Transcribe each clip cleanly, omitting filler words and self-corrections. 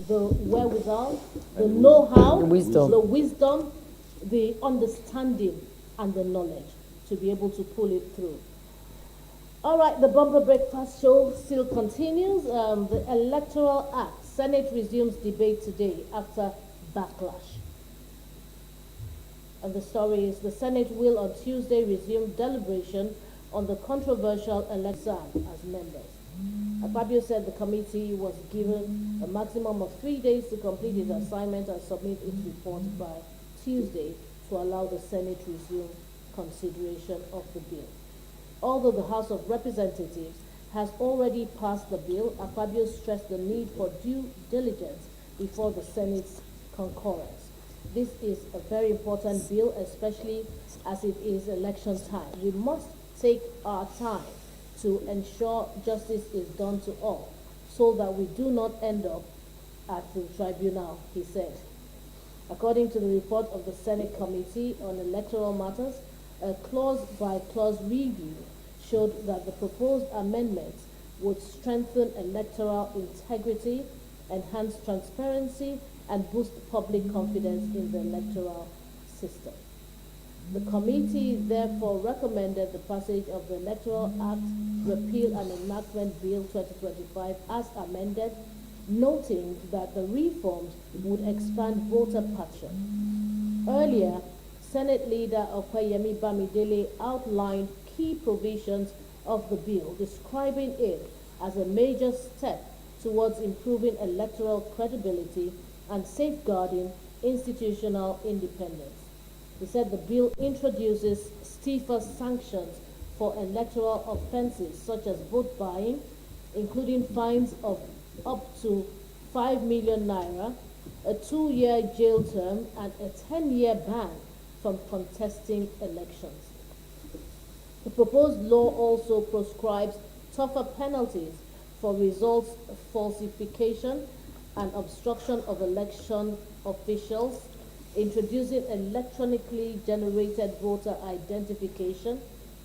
the wherewithal, the know-how, The wisdom. the understanding, and the knowledge to be able to pull it through. All right, the Bumper Breakfast Show still continues. The Electoral Act, Senate resumes debate today after backlash. And the story is the Senate will on Tuesday resume deliberation on the controversial election as members. Fabio said the committee was given a maximum of 3 days to complete its assignment and submit its report by Tuesday to allow the Senate resume consideration of the bill. Although the House of Representatives has already passed the bill, Fabio stressed the need for due diligence before the Senate's concurrence. This is a very important bill, especially as it is election time. We must take our time to ensure justice is done to all, so that we do not end up at the tribunal, he said. According to the report of the Senate Committee on Electoral Matters, a clause-by-clause review showed that the proposed amendments would strengthen electoral integrity, enhance transparency, and boost public confidence in the electoral system. The committee therefore recommended the passage of the Electoral Act Repeal and Enactment Bill 2025 as amended, noting that the reforms would expand voter protection. Earlier, Senate Leader Okoyemi Bamidele outlined key provisions of the bill, describing it as a major step towards improving electoral credibility and safeguarding institutional independence. He said the bill introduces stiffer sanctions for electoral offenses such as vote buying, including fines of up to 5 million naira, a 2-year jail term, and a 10-year ban from contesting elections. The proposed law also prescribes tougher penalties for results falsification and obstruction of election officials, introducing electronically generated voter identification,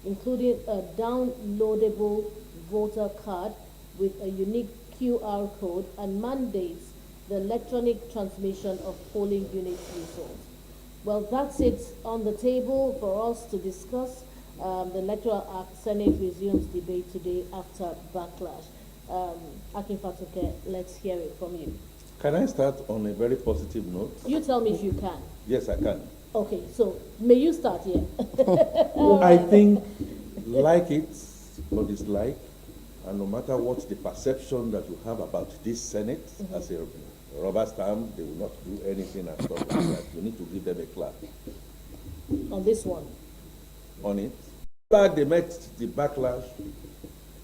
including a downloadable voter card with a unique QR code, and mandates the electronic transmission of polling unit results. Well, that's it on the table for us to discuss. The Electoral Act, Senate resumes debate today after backlash. Akin Fatuke, let's hear it from you. Can I start on a very positive note? You tell me if you can. Yes, I can. Okay, so may you start here. I think, like it or dislike, and no matter what the perception that you have about this Senate as a rubber stamp, they will not do anything and stuff like that. You need to give them a clap. On this one. On it. But they met the backlash,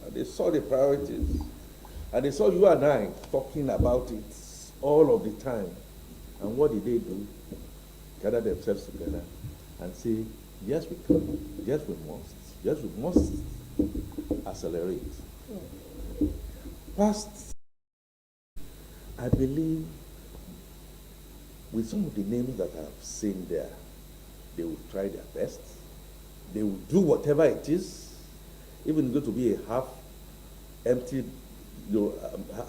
and they saw the priorities, and they saw you and I talking about it all of the time. And what did they do? Gather themselves together and say, yes, we can, yes, we must accelerate. First, I believe with some of the names that I've seen there, they will try their best. They will do whatever it is, even going to be a half empty,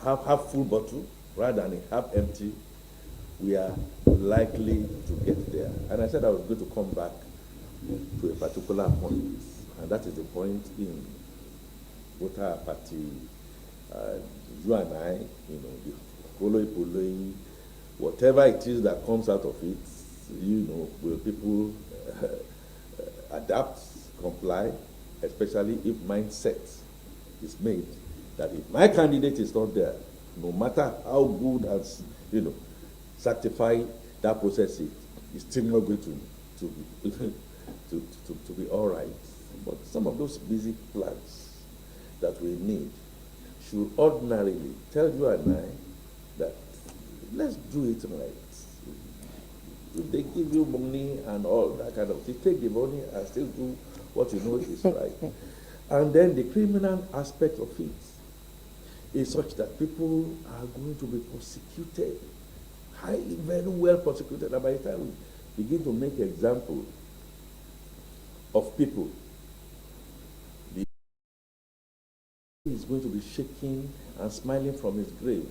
half full bottle rather than a half empty. We are likely to get there. And I said I was going to come back to a particular point, and that is the point in voter party. You and I, the poloi, whatever it is that comes out of it, will people adapt, comply, especially if mindset is made that if my candidate is not there, no matter how good as certified that process is, it's still not going to be all right. But some of those basic plans that we need should ordinarily tell you and I that let's do it right. If they give you money and all that kind of thing, take the money and still do what you know is right. And then the criminal aspect of it is such that people are going to be prosecuted, highly, very well prosecuted. And by the time we begin to make examples of people, is going to be shaking and smiling from his grave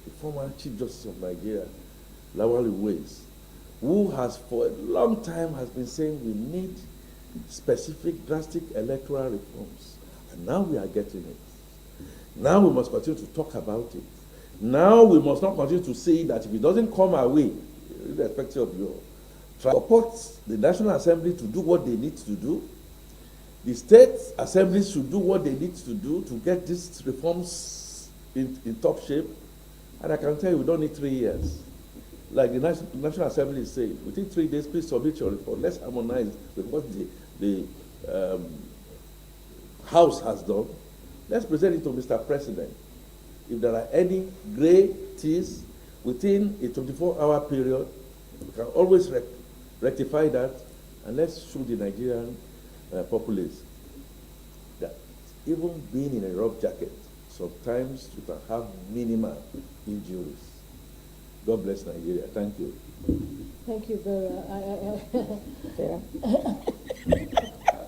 the former Chief Justice of Nigeria, Lawal Uwais, who has for a long time has been saying we need specific drastic electoral reforms. And now we are getting it. Now we must continue to talk about it. Now we must not continue to say that if it doesn't come our way, irrespective of your support the National Assembly to do what they need to do. The state assemblies should do what they need to do to get these reforms in top shape. And I can tell you, we don't need 3 years. Like the National Assembly is saying, within 3 days, please submit your report. Let's harmonize with what the House has done. Let's present it to Mr. President. If there are any gray teas within a 24-hour period, we can always rectify that, and let's show the Nigerian populace that even being in a rough jacket, sometimes you can have minimal injuries. God bless Nigeria. Thank you. Thank you, Vera.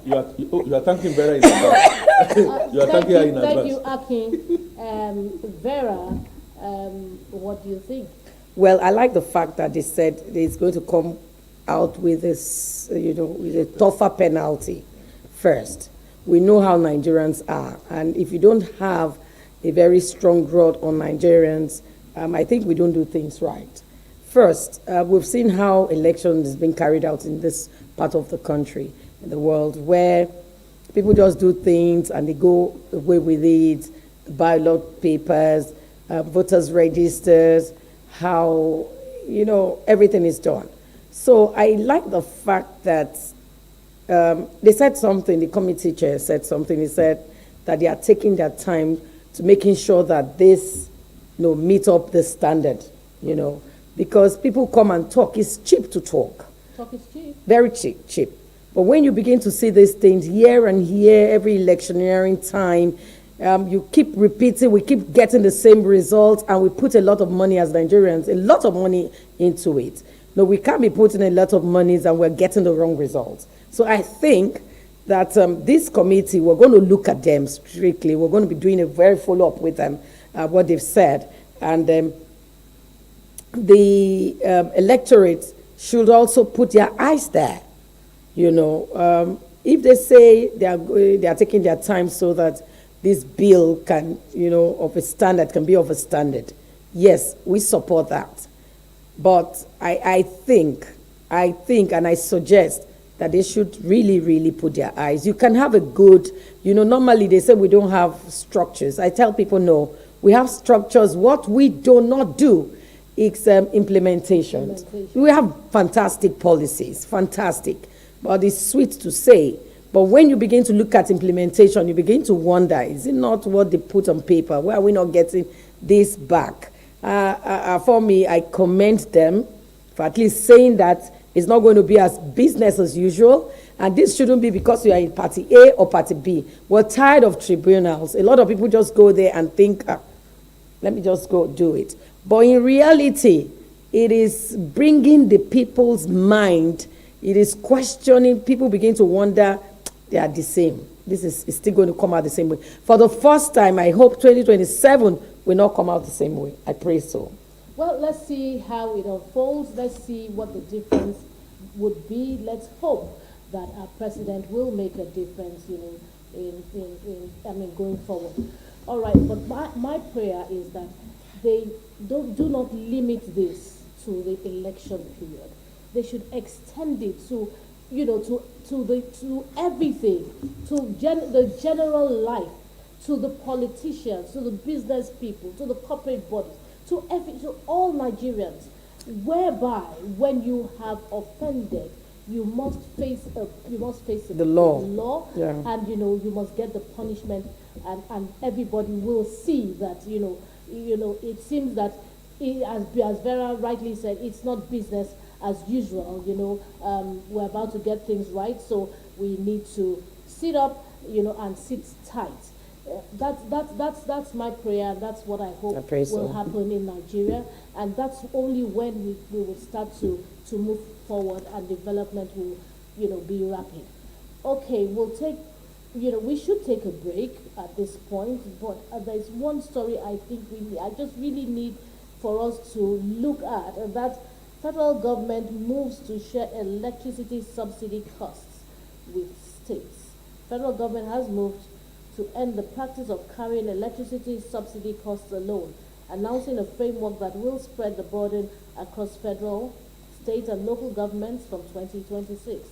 You are thanking Vera in advance. You are thanking her in advance. Thank you, Akin. Vera, what do you think? Well, I like the fact that they said it's going to come out with this, with a tougher penalty first. We know how Nigerians are, and if you don't have a very strong growth on Nigerians, I think we don't do things right. First, we've seen how elections is being carried out in this part of the country, in the world, where people just do things and they go away with it, ballot papers, voters registers, how, everything is done. So I like the fact that they said something, the committee chair said something, he said that they are taking their time to making sure that this, meet up the standard, because people come and talk. It's cheap to talk. Talk is cheap. Very cheap. But when you begin to see these things year and year, every electioneering time, you keep repeating, we keep getting the same results, and we put a lot of money as Nigerians, a lot of money into it. No, we can't be putting a lot of money and we're getting the wrong results. So I think that this committee, we're going to look at them strictly. We're going to be doing a very follow-up with them, what they've said. And the electorate should also put their eyes there. If they say they are taking their time so that this bill can, of a standard, can be of a standard, yes, we support that. But I think, and I suggest that they should really, really put their eyes. You can have a good, normally they say we don't have structures. I tell people, no, we have structures. What we do not do is implementation. We have fantastic policies, fantastic. But it's sweet to say. But when you begin to look at implementation, you begin to wonder, is it not what they put on paper? Why are we not getting this back? For me, I commend them for at least saying that it's not going to be as business as usual. And this shouldn't be because you are in party A or party B. We're tired of tribunals. A lot of people just go there and think, let me just go do it. But in reality, it is bringing the people's mind. It is questioning. People begin to wonder, they are the same. This is still going to come out the same way. For the first time, I hope 2027 will not come out the same way. I pray so. Well, let's see how it unfolds. Let's see what the difference would be. Let's hope that our president will make a difference, going forward. All right, but my prayer is that they do not limit this to the election period. They should extend it to, to everything, to the general life, to the politicians, to the business people, to the corporate bodies, to all Nigerians, whereby when you have offended, you must face the law, yeah. And you must get the punishment, and everybody will see that it seems that as Vera rightly said, it's not business as usual. We're about to get things right, so we need to sit up, and sit tight. That's my prayer. That's what I hope will happen in Nigeria, and that's only when we will start to move forward and development will be rapid. Okay, we'll take we should take a break at this point, but there's one story I think I just really need for us to look at, and that federal government moves to share electricity subsidy costs with states. Federal government has moved to end the practice of carrying electricity subsidy costs alone, announcing a framework that will spread the burden across federal, state, and local governments from 2026.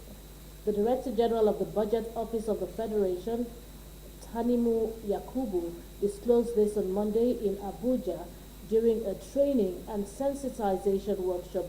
The Director General of the Budget Office of the Federation, Tanimu Yakubu, disclosed this on Monday in Abuja during a training and sensitization workshop